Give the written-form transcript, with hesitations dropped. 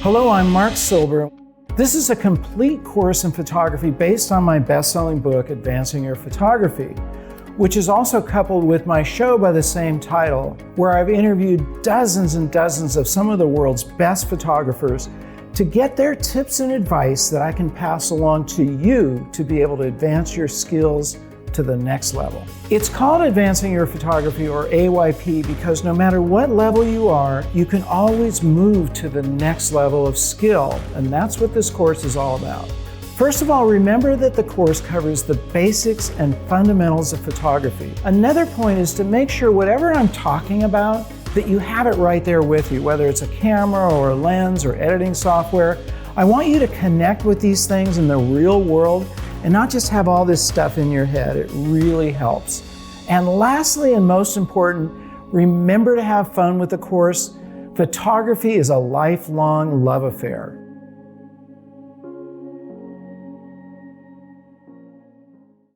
Hello, I'm Marc Silber. This is a complete course in photography based on my best-selling book, Advancing Your Photography, which is also coupled with my show by the same title, where I've interviewed dozens and dozens of some of the world's best photographers to get their tips and advice that I can pass along to you to be able to advance your skills to the next level. It's called Advancing Your Photography, or AYP, because no matter what level you are, you can always move to the next level of skill, and that's what this course is all about. First of all, remember that the course covers the basics and fundamentals of photography. Another point is to make sure whatever I'm talking about, that you have it right there with you, whether it's a camera or a lens or editing software. I want you to connect with these things in the real world and not just have all this stuff in your head. It really helps. And lastly, and most important, remember to have fun with the course. Photography is a lifelong love affair.